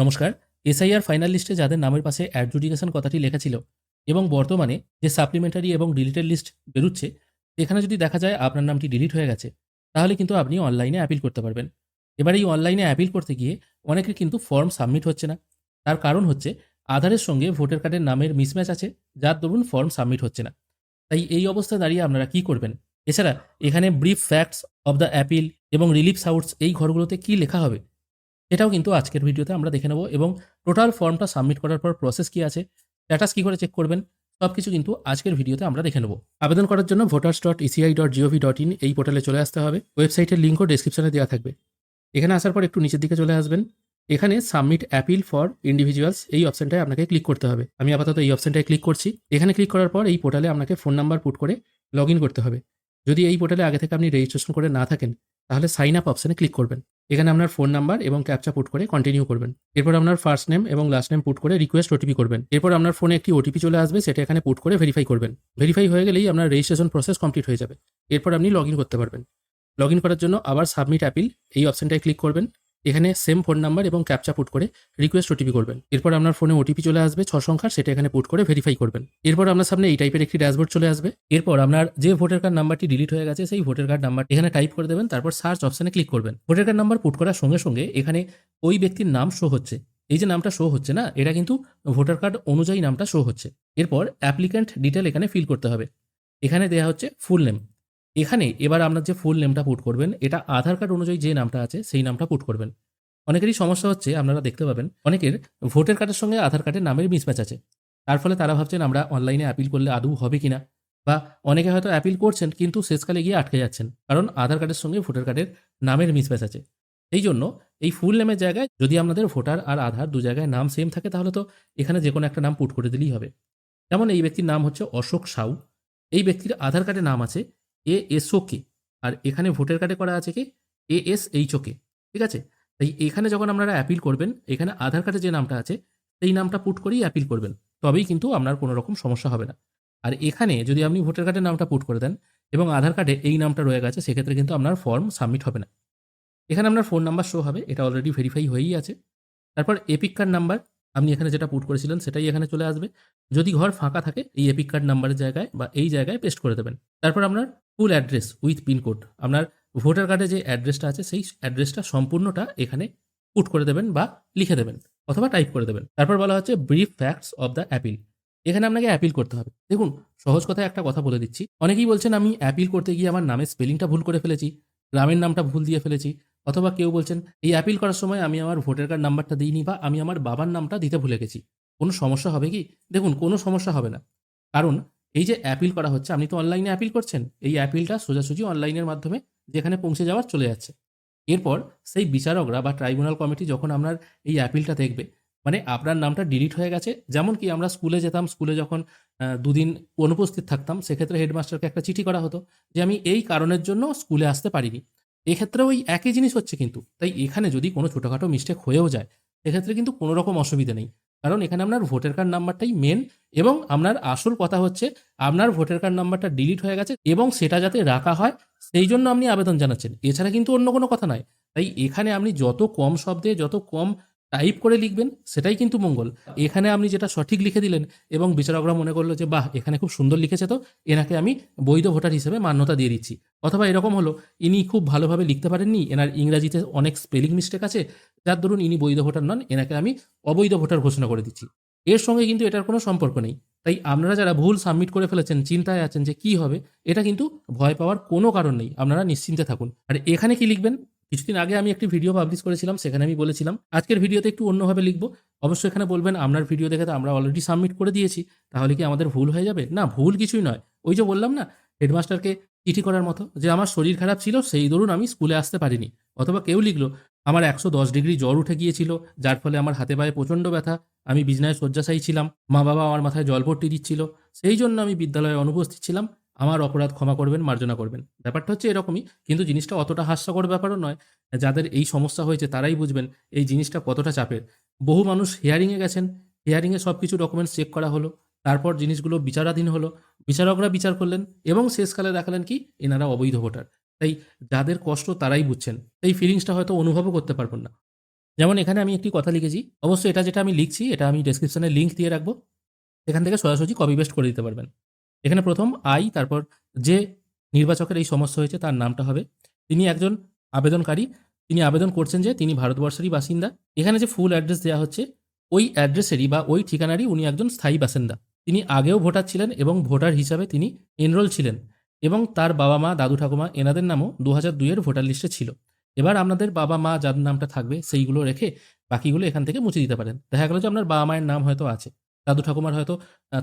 নমস্কার। SIR final লিস্টে যাদের নামের পাশে অ্যাডজুডিকেশন কথাটি লেখা ছিল এবং বর্তমানে যে সাপ্লিমেন্টারি এবং ডিলিটেড লিস্ট বেরুচ্ছে, এখানে যদি দেখা যায় আপনার নামটি ডিলিট হয়ে গেছে, তাহলে কিন্তু আপনি অনলাইনে অ্যাপিল করতে পারবেন। এবার এই অনলাইনে অ্যাপিল করতে গিয়ে অনেকের কিন্তু ফর্ম সাবমিট হচ্ছে না। তার কারণ হচ্ছে আধারের সঙ্গে ভোটার কার্ডের নামের মিসম্যাচ আছে, যার দরুন ফর্ম সাবমিট হচ্ছে না। তাই এই অবস্থায় দাঁড়িয়ে আপনারা কি করবেন? এছাড়া এখানে brief facts of the appeal এবং রিলিফ সাউটস এই ঘরগুলোতে কি লেখা হবে, এটাও কিন্তু আজকের ভিডিওতে আমরা দেখে নেব এবং টোটাল ফর্মটা সাবমিট করার পর প্রসেস কি আছে, স্ট্যাটাস কি করে চেক করবেন, সবকিছু কিন্তু আজকের ভিডিওতে আমরা দেখে নেব। আবেদন করার জন্য voters.eci.gov.in এই পোর্টালে চলে আসতে হবে। ওয়েবসাইটের লিঙ্কও ডেসক্রিপশনে দেওয়া থাকবে। এখানে আসার পর একটু নিচের দিকে চলে আসবেন। এখানে সাবমিট অ্যাপিল ফর ইন্ডিভিজুয়ালস এই অপশনটায় আপনাকে ক্লিক করতে হবে। আমি আপাতত এই অপশনটায় ক্লিক করছি। এখানে ক্লিক করার পর এই পোর্টালে আপনাকে ফোন নাম্বার পুট করে লগ ইন করতে হবে। যদি এই পোর্টালে আগে থেকে আপনি রেজিস্ট্রেশন করে না থাকেন, তাহলে সাইন আপ অপশনে ক্লিক করবেন। এখানে আপনার ফোন নাম্বার এবং ক্যাপচা পুট করে কন্টিনিউ করবেন। এরপর আপনার ফার্স্ট নেম এবং লাস্ট নেম পুট করে রিকোয়েস্ট ওটিপি করবেন। এরপর আপনার ফোনে একটি ওটিপি চলে আসবে, সেটা এখানে পুট করে ভেরিফাই করবেন। ভেরিফাই হয়ে গেলেই আপনার রেজিস্ট্রেশন প্রসেস কমপ্লিট হয়ে যাবে। এরপর আপনি লগ ইন করতে পারবেন। লগ ইন করার জন্য আবার সাবমিট অ্যাপিল এই অপশনটায় ক্লিক করবেন। এখানে সেম ফোন নাম্বার এবং ক্যাপচা পুট করে রিকোয়েস্ট ওটিপি করবেন। এরপর আপনার ফোনে ওটিপি চলে আসবে 6 সংখ্যার, সেটা এখানে পুট করে ভেরিফাই করবেন। এরপর আপনার সামনে এই টাইপের একটি ড্যাশবোর্ড চলে আসবে। এরপর আপনার যে ভোটার কার্ড নাম্বারটি ডিলিট হয়ে গেছে সেই ভোটার কার্ড নাম্বার এখানে টাইপ করে দেবেন। তারপর সার্চ অপশনে ক্লিক করবেন। ভোটার কার্ড নাম্বার পুট করার সঙ্গে সঙ্গে এখানে ওই ব্যক্তির নাম শো হচ্ছে। এই যে নামটা শো হচ্ছে না, এটা কিন্তু ভোটার কার্ড অনুযায়ী নামটা শো হচ্ছে। এরপর অ্যাপ্লিক্যান্ট ডিটেল এখানে ফিল করতে হবে। এখানে দেওয়া হচ্ছে ফুল নেম। এখানে এবার আপনার যে ফুল নেমটা পুট করবেন, এটা আধার কার্ড অনুযায়ী যে নামটা আছে সেই নামটা পুট করবেন। অনেকেরই সমস্যা হচ্ছে, আপনারা দেখতে পাবেন অনেকের ভোটার কার্ডের সঙ্গে আধার কার্ডের নামের মিসম্যাচ আছে। তার ফলে তারা ভাবছেন আমরা অনলাইনে অ্যাপিল করলে আদৌ হবে কিনা, বা অনেকে হয়তো অ্যাপিল করছেন কিন্তু শেষকালে গিয়ে আটকে যাচ্ছেন, কারণ আধার কার্ডের সঙ্গে ভোটার কার্ডের নামের মিসম্যাচ আছে। এই জন্য এই ফুল নেমের জায়গায় যদি আপনাদের ভোটার আর আধার দু জায়গায় নাম সেম থাকে, তাহলে তো এখানে যে কোনো একটা নাম পুট করে দিলেই হবে। যেমন এই ব্যক্তির নাম হচ্ছে অশোক সাউ। এই ব্যক্তির আধার কার্ডে নাম আছে ASOK, আর এখানে ভোটার কার্ডে করা আছে কি ASHOK। ঠিক আছে? তাই এখানে যখন আপনারা অ্যাপিল করবেন, এখানে আধার কার্ডে যে নামটা আছে সেই নামটা পুট করেই অ্যাপিল করবেন। তবেই কিন্তু আপনার কোনো রকম সমস্যা হবে না। আর এখানে যদি আপনি ভোটার কার্ডের নামটা পুট করে দেন এবং আধার কার্ডে এই নামটা রয়ে গেছে, সেক্ষেত্রে কিন্তু আপনার ফর্ম সাবমিট হবে না। এখানে আপনার ফোন নাম্বার শো হবে, এটা অলরেডি ভেরিফাই হয়েই আছে। তারপর এপিক কার্ড নাম্বার আপনি এখানে যেটা পুট করেছিলেন সেটাই এখানে চলে আসবে। যদি ঘর ফাঁকা থাকে এই এপিক কার্ড নাম্বারের জায়গায় বা এই জায়গায় পেস্ট করে দেবেন। তারপর আপনার ফুল অ্যাড্রেস উইথ পিনকোড, আপনার ভোটার কার্ডে যে অ্যাড্রেসটা আছে সেই অ্যাড্রেসটা সম্পূর্ণটা এখানে পুট করে দেবেন বা লিখে দেবেন অথবা টাইপ করে দেবেন। তারপর বলা হচ্ছে brief facts of the appeal. এখানে আপনাকে অ্যাপিল করতে হবে। দেখুন, সহজ কথায় একটা কথা বলে দিচ্ছি। অনেকেই বলছেন আমি অ্যাপিল করতে গিয়ে আমার নামের স্পেলিংটা ভুল করে ফেলেছি, গ্রামের নামটা ভুল দিয়ে ফেলেছি, অথবা কেউ বলছেন এই অ্যাপিল করার সময় আমি আমার ভোটার কার্ড নাম্বারটা দিইনি বা আমি আমার বাবার নামটা দিতে ভুলে গেছি। কোনো সমস্যা হবে কি? দেখুন, কোনো সমস্যা হবে না। কারণ এই যে অ্যাপিল করা হচ্ছে, আপনি তো অনলাইনে অ্যাপিল করছেন। এই অ্যাপিলটা সোজাসুজি অনলাইনের মাধ্যমে যেখানে পৌঁছে যাওয়ার চলে যাচ্ছে। এরপর সেই বিচারকরা বা ট্রাইব্যুনাল কমিটি যখন আপনার এই অ্যাপিলটা দেখবে, মানে আপনার নামটা ডিলিট হয়ে গেছে, যেমন কি আমরা স্কুলে যেতাম, স্কুলে যখন ২ দিন অনুপস্থিত থাকতাম, সেক্ষেত্রে হেডমাস্টারকে একটা চিঠি করা হতো যে আমি এই কারণের জন্য স্কুলে আসতে পারিনি। এক্ষেত্রেও ওই একই জিনিস হচ্ছে কিন্তু। তাই এখানে যদি কোনো ছোটখাটো মিস্টেক হয়েও যায়, সেক্ষেত্রে কিন্তু কোনো রকম অসুবিধা নেই। কারণ এখানে আপনার ভোটার কার্ড নাম্বারটাই মেন, এবং আপনার আসল কথা হচ্ছে আপনার ভোটার কার্ড নাম্বারটা ডিলিট হয়ে গেছে এবং সেটা যাতে রাখা হয় সেই জন্য আপনি আবেদন জানাচ্ছেন। এছাড়া কিন্তু অন্য কোনো কথা নয়। তাই এখানে আপনি যত কম শব্দে যত কম টাইপ করে লিখবেন সেটাই কিন্তু মঙ্গল। এখানে আপনি যেটা সঠিক লিখে দিলেন এবং বিচারকরা মনে করলো যে বাহ, এখানে খুব সুন্দর লিখেছে, তো এনাকে আমি বৈধ ভোটার হিসেবে মান্যতা দিয়ে দিচ্ছি। অথবা এরকম হলো ইনি খুব ভালোভাবে লিখতে পারেননি, এনার ইংরাজিতে অনেক স্পেলিং মিস্টেক আছে, যার দরুন ইনি বৈধ ভোটার নন, এনাকে আমি অবৈধ ভোটার ঘোষণা করে দিচ্ছি। এর সঙ্গে কিন্তু এটার কোনো সম্পর্ক নেই। তাই আপনারা যারা ভুল সাবমিট করে ফেলেছেন, চিন্তায় আছেন যে কি হবে, এটা কিন্তু ভয় পাওয়ার কোনো কারণ নেই। আপনারা নিশ্চিন্তে থাকুন। আর এখানে কি লিখবেন, কিছুদিন আগে আমি একটি ভিডিও পাবলিশ করেছিলাম, সেখানে আমি বলেছিলাম আজকের ভিডিওতে একটু অন্যভাবে লিখবো। অবশ্যই এখানে বলবেন আপনার ভিডিও দেখে তো আমরা অলরেডি সাবমিট করে দিয়েছি, তাহলে কি আমাদের ভুল হয়ে যাবে? না, ভুল কিছুই নয়। ওই যে বললাম না, হেডমাস্টারকে চিঠি করার মতো, যে আমার শরীর খারাপ ছিল সেই দরুন আমি স্কুলে আসতে পারিনি। অথবা কেউ লিখলো আমার ১১০ ডিগ্রি জ্বর উঠে গিয়েছিল, যার ফলে আমার হাতে পায়ে প্রচণ্ড ব্যথা, আমি বিছানায় শয্যাশায়ী ছিলাম, মা বাবা আমার মাথায় জলপট্টি দিচ্ছিল, সেই জন্য আমি বিদ্যালয়ে অনুপস্থিত ছিলাম, আমার অপরাধ ক্ষমা করবেন, মার্জনা করবেন। ব্যাপারটা হচ্ছে এরকমই, কিন্তু জিনিসটা অতটা হাস্যকর ব্যাপারও নয়। যাদের এই সমস্যা হয়েছে তারাই বুঝবেন এই জিনিসটা কতটা চাপের। বহু মানুষ হিয়ারিংয়ে গেছেন, হিয়ারিংয়ে সব কিছু ডকুমেন্টস চেক করা হলো, তারপর জিনিসগুলো বিচারাধীন হলো, বিচারকরা বিচার করলেন এবং শেষকালে দেখালেন কি এনারা অবৈধ ভোটার। তাই যাদের কষ্ট তারাই বুঝছেন, এই ফিলিংসটা হয়তো অনুভবও করতে পারবেন না। যেমন এখানে আমি একটি কথা লিখেছি, অবশ্যই এটা যেটা আমি লিখছি এটা আমি ডেসক্রিপশনে লিঙ্ক দিয়ে রাখবো, এখান থেকে সোজাসুজি কপি পেস্ট করে দিতে পারবেন। এখানে প্রথম তারপর যে নির্বাচকের এই সমস্যা হয়েছে তার নামটা হবে, তিনি একজন আবেদনকারী, তিনি আবেদন করছেন যে তিনি ভারতবর্ষেরই বাসিন্দা। এখানে যে ফুল অ্যাড্রেস দেওয়া হচ্ছে ওই অ্যাড্রেসেরই বা ওই ঠিকানারই উনি একজন স্থায়ী বাসিন্দা। তিনি আগেও ভোটার ছিলেন এবং ভোটার হিসাবে তিনি এনরোল ছিলেন এবং তার বাবা মা দাদু ঠাকুমা এনাদের নামও 2002 এর ভোটার লিস্টে ছিল। এবার আপনাদের বাবা মা যার নামটা থাকবে সেইগুলো রেখে বাকিগুলো এখান থেকে মুছে দিতে পারেন। দেখা গেল যে আপনার বাবা মায়ের নাম হয়তো আছে, দাদু ঠাকুমার হয়তো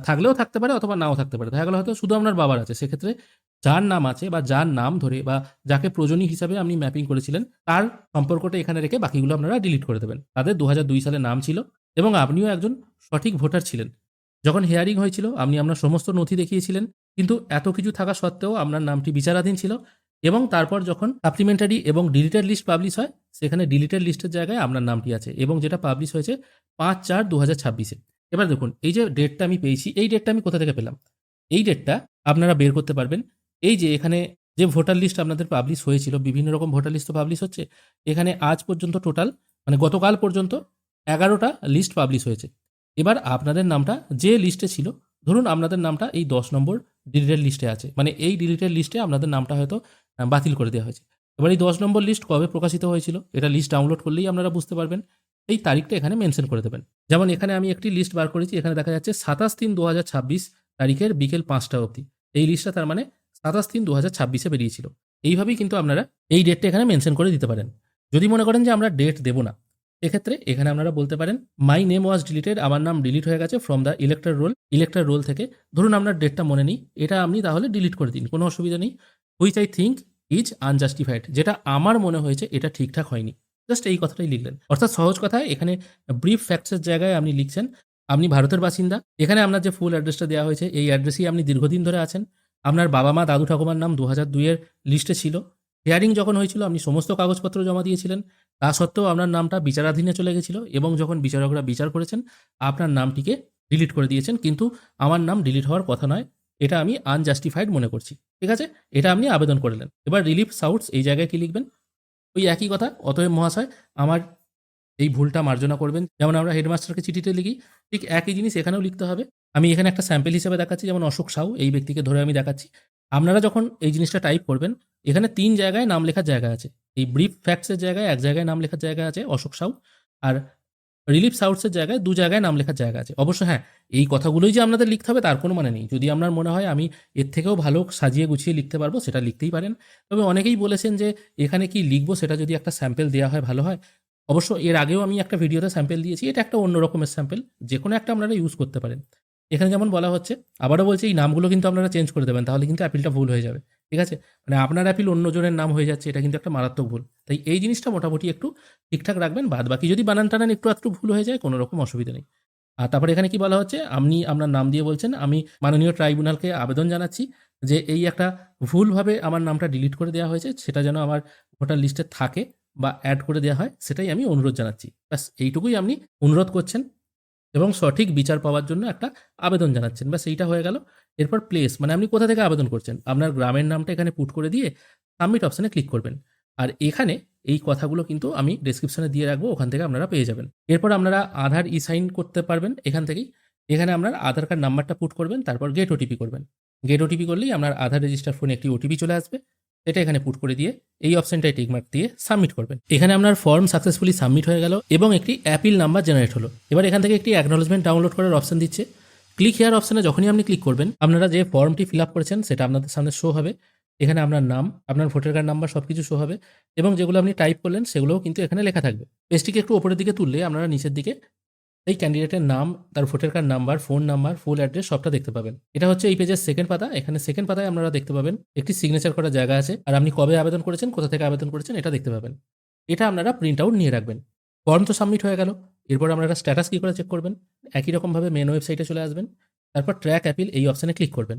থাকলেও থাকতে পারে অথবা নাও থাকতে পারে। দেখা গেল হয়তো শুধু আপনার বাবার আছে। সেক্ষেত্রে যার নাম আছে বা যার নাম ধরে বা যাকে প্রয়োজনী হিসাবে আপনি ম্যাপিং করেছিলেন তার সম্পর্কটা এখানে রেখে বাকিগুলো আপনারা ডিলিট করে দেবেন। তাদের 2002 সালে নাম ছিল এবং আপনিও একজন সঠিক ভোটার ছিলেন। যখন হিয়ারিং হয়েছিল আপনি আপনার সমস্ত নথি দেখিয়েছিলেন, কিন্তু এত কিছু থাকা সত্ত্বেও আপনার নামটি বিচারাধীন ছিল এবং তারপর যখন সাপ্লিমেন্টারি এবং ডিলিটেড লিস্ট পাবলিশ হয় সেখানে ডিলিটেড লিস্টের জায়গায় আপনার নামটি আছে এবং যেটা পাবলিশ হয়েছে 5/4/2026-এ। এবার দেখুন এই যে ডেটটা আমি পেয়েছি, এই ডেটটা আমি কোথা থেকে পেলাম? এই ডেটটা আপনারা বের করতে পারবেন। এই যে এখানে যে ভোটার লিস্ট আপনাদের পাবলিশ হয়েছিল, বিভিন্ন রকম ভোটার লিস্ট তো পাবলিশ হচ্ছে। এখানে আজ পর্যন্ত টোটাল মানে গতকাল পর্যন্ত 11টা লিস্ট পাবলিশ হয়েছে। এবার আপনাদের নামটা যে লিস্টে ছিল, ধরুন আপনাদের নামটা এই 10 নম্বর ডিলিটেড লিস্টে আছে। মানে এই ডিলিটেড লিস্টে আপনাদের নামটা হয়তো বাতিল করে দেওয়া হয়েছে। এবার এই 10 নম্বর লিস্ট কবে প্রকাশিত হয়েছিল? এটা লিস্ট ডাউনলোড করলেই আপনারা বুঝতে পারবেন। এই তারিখটা এখানে মেনশন করে দেবেন। যেমন এখানে আমি একটি লিস্ট বার করেছি, এখানে দেখা যাচ্ছে 27/3/2026 তারিখের বিকেল 5টা অবধি। এই লিস্টটা তার মানে 27/3/2026-এ বেরিয়েছিল। এইভাবেই কিন্তু আপনারা এই ডেটটা এখানে মেনশন করে দিতে পারেন। যদি মনে করেন যে আমরা ডেট দেব না, এক্ষেত্রে এখানে আপনারা বলতে পারেন মাই নেম ওয়াজ ডিলিটেড, আমার নাম ডিলিট হয়ে গেছে ফ্রম দ্য ইলেক্টর রোল থেকে। ধরুন আপনার ডেটটা মনে নেই, এটা আপনি তাহলে ডিলিট করে দিন, কোনো অসুবিধা নেই। Which I think is unjustified, যেটা আমার মনে হয়েছে এটা ঠিকঠাক হয়নি, জাস্ট এই কথাটাই লিখলেন। অর্থাৎ সহজ কথায় এখানে ব্রিফ ফ্যাক্টসের জায়গায় আপনি লিখছেন আপনি ভারতের বাসিন্দা। এখানে আপনার যে ফুল অ্যাড্রেসটা দেওয়া হয়েছে এই অ্যাড্রেসেই আপনি দীর্ঘদিন ধরে আছেন। আপনার বাবা মা দাদু ঠাকুমার নাম 2002 এর লিস্টে ছিল। হিয়ারিং যখন হয়েছিল আপনি সমস্ত কাগজপত্র জমা দিয়েছিলেন, তা সত্ত্বেও আপনার নামটা বিচারাধীনে চলে গেছিল এবং যখন বিচারকরা বিচার করেছেন আপনার নামটিকে ডিলিট করে দিয়েছেন। কিন্তু আমার নাম ডিলিট হওয়ার কথা নয়, এটা আমি আনজাস্টিফাইড মনে করছি। ঠিক আছে, এটা আপনি আবেদন করলেন। এবার রিলিফ সাউটস এই জায়গায় কি লিখবেন? ওই একই কথা, অতএব মহাশয় আমার এই ভুলটা মার্জনা করবেন। যেমন আমরা হেডমাস্টারকে চিঠিতে লিখি, ঠিক একই জিনিস এখানেও লিখতে হবে। আমি এখানে একটা স্যাম্পল হিসেবে দেখাচ্ছি, যেমন অশোক সাউ এই ব্যক্তিকে ধরে আমি দেখাচ্ছি। আপনারা যখন এই জিনিসটা টাইপ করবেন এখানে 3 জায়গায় নাম লেখার জায়গা আছে। এই ব্রিফ ফ্যাক্টসের জায়গায় এক জায়গায় নাম লেখার জায়গা আছে অশোক সাউ, আর রিলিফ সাউটসের জায়গায় 2 জায়গায় নাম লেখার জায়গা আছে। অবশ্য হ্যাঁ, এই কথাগুলোই যে আপনাদের লিখতে হবে তার কোনো মানে নেই। যদি আপনার মনে হয় আমি এর থেকেও ভালো সাজিয়ে গুছিয়ে লিখতে পারবো সেটা লিখতেই পারেন। তবে অনেকেই বলেছেন যে এখানে কি লিখবো সেটা যদি একটা স্যাম্পল দেওয়া হয় ভালো হয়। অবশ্য এর আগেও আমি একটা ভিডিওতে স্যাম্পল দিয়েছি, এটা একটা অন্য রকমের স্যাম্পল, যেকোনো একটা আপনারা ইউজ করতে পারেন। এখানে যেমন বলা হচ্ছে, আবারও বলছি এই নামগুলো কিন্তু আপনারা চেঞ্জ করে দেবেন, তাহলে কিন্তু অ্যাপিলটা ভুল হয়ে যাবে। ঠিক আছে, মানে আপনার অ্যাপিল অন্য জনের নাম হয়ে যাচ্ছে, এটা কিন্তু একটা মারাত্মক ভুল। তাই এই জিনিসটা মোটামুটি একটু ঠিকঠাক রাখবেন, বাদ বাকি যদি বানান টানান একটু একটু ভুল হয়ে যায় কোনো রকম অসুবিধা নেই। আর তারপরে এখানে কি বলা হচ্ছে, আপনি আপনার নাম দিয়ে বলছেন আমি মাননীয় ট্রাইব্যুনালকে আবেদন জানাচ্ছি যে এই একটা ভুলভাবে আমার নামটা ডিলিট করে দেওয়া হয়েছে, সেটা যেন আমার ভোটার লিস্টে থাকে বা অ্যাড করে দেওয়া হয়, সেটাই আমি অনুরোধ জানাচ্ছি। ব্যাস এইটুকুই আপনি অনুরোধ করছেন এবং সঠিক বিচার পাওয়ার জন্য একটা আবেদন জানাচ্ছেন, ব্যাস এইটা হয়ে গেল। এরপর প্লেস মানে আপনি কোথা থেকে আবেদন করছেন আপনার গ্রামের নামটা এখানে পুট করে দিয়ে সাবমিট অপশানে ক্লিক করবেন। আর এখানে এই কথাগুলো কিন্তু আমি ডেসক্রিপশনে দিয়ে রাখবো, ওখান থেকে আপনারা পেয়ে যাবেন। এরপর আপনারা আধার সাইন করতে পারবেন এখান থেকেই। এখানে আপনার আধার কার্ড নাম্বারটা পুট করবেন, তারপর গেট ওটিপি করবেন। গেট ওটিপি করলেই আপনার আধার রেজিস্টার ফোনে একটি ওটিপি চলে আসবে, এটা এখানে পুট করে দিয়ে এই অপশনটায় টিকমার্ক দিয়ে সাবমিট করবেন। এখানে আপনার ফর্ম সাকসেসফুলি সাবমিট হয়ে গেল এবং একটি অ্যাপিল নাম্বার জেনারেট হলো। এবার এখান থেকে একটি অ্যাকনোলেজমেন্ট ডাউনলোড করার অপশন দিচ্ছে। ক্লিক হেয়ার অপশনে যখনই আপনি ক্লিক করবেন আপনারা যে ফর্মটি ফিল আপ করেছেন সেটা আপনাদের সামনে শো হবে। এখানে আপনার নাম, আপনার ভোটার কার্ড নাম্বার সব কিছু শো হবে এবং যেগুলো আপনি টাইপ করলেন সেগুলোও কিন্তু এখানে লেখা থাকবে। পেজটিকে একটু উপরের দিকে তুললে আপনারা নিচের দিকে এই ক্যান্ডিডেটের নাম, তার voter card number, phone number, full address সবটা দেখতে পাবেন। এটা হচ্ছে এই পেজের সেকেন্ড পাতা। এখানে সেকেন্ড পাতায় আপনারা দেখতে পাবেন একটি সিগনেচার করার জায়গা আছে আর আপনি কবে আবেদন করেছেন, কোথা থেকে আবেদন করেছেন এটা দেখতে পাবেন। এটা আপনারা প্রিন্ট আউট নিয়ে রাখবেন। ফর্ম তো সাবমিট হয়ে গেল, এরপর আপনারা স্ট্যাটাস কী করে চেক করবেন? একই রকমভাবে মেন ওয়েবসাইটে চলে আসবেন, তারপর ট্র্যাক অ্যাপিল এই অপশানে ক্লিক করবেন।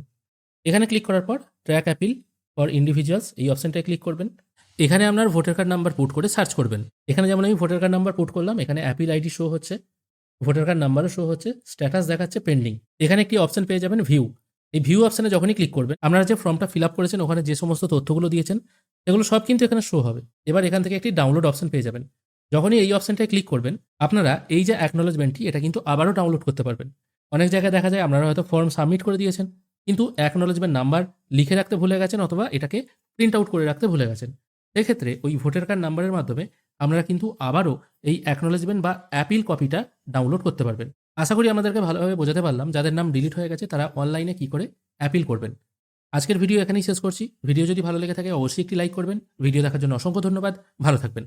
এখানে ক্লিক করার পর ট্র্যাক অ্যাপিল ফর ইন্ডিভিজুয়ালস এই অপশানটায় ক্লিক করবেন। এখানে আপনার ভোটার কার্ড নাম্বার পুট করে সার্চ করবেন। এখানে যেমন আমি ভোটার কার্ড নাম্বার পুট করলাম, এখানে অ্যাপিল আইডি শো হচ্ছে, ভোটার কার্ড নাম্বারও শো হচ্ছে, স্ট্যাটাস দেখাচ্ছে পেন্ডিং। এখানে একটি অপশন পেয়ে যাবেন ভিউ। এই ভিউ অপশনে যখনই ক্লিক করবেন আপনারা যে ফর্মটা ফিল আপ করেছেন ওখানে যে সমস্ত তথ্যগুলো দিয়েছেন সেগুলো সব কিন্তু এখানে শো হবে। এবার এখান থেকে একটি ডাউনলোড অপশন পেয়ে যাবেন। যখনই এই অপশনটায় ক্লিক করবেন, আপনারা এই যে অ্যাকনোলেজমেন্টটি এটা কিন্তু আবারও ডাউনলোড করতে পারবেন। অনেক জায়গায় দেখা যায় আপনারা হয়তো ফর্ম সাবমিট করে দিয়েছেন, কিন্তু অ্যাকনোলেজমেন্ট নাম্বার লিখে রাখতে ভুলে গেছেন অথবা এটাকে প্রিন্ট আউট করে রাখতে ভুলে গেছেন। সেক্ষেত্রে ওই ভোটার কার্ড নাম্বারের মাধ্যমে আপনারা কিন্তু আবারও এই অ্যাকনোলেজমেন্ট বা অ্যাপিল কপিটা ডাউনলোড করতে পারবেন। আশা করি আমাদেরকে ভালোভাবে বোঝাতে পারলাম যাদের নাম ডিলিট হয়ে গেছে তারা অনলাইনে কী করে অ্যাপিল করবেন। আজকের ভিডিও এখানেই শেষ করছি। ভিডিও যদি ভালো লেগে থাকে অবশ্যই একটি লাইক করবেন। ভিডিও দেখার জন্য অসংখ্য ধন্যবাদ। ভালো থাকবেন।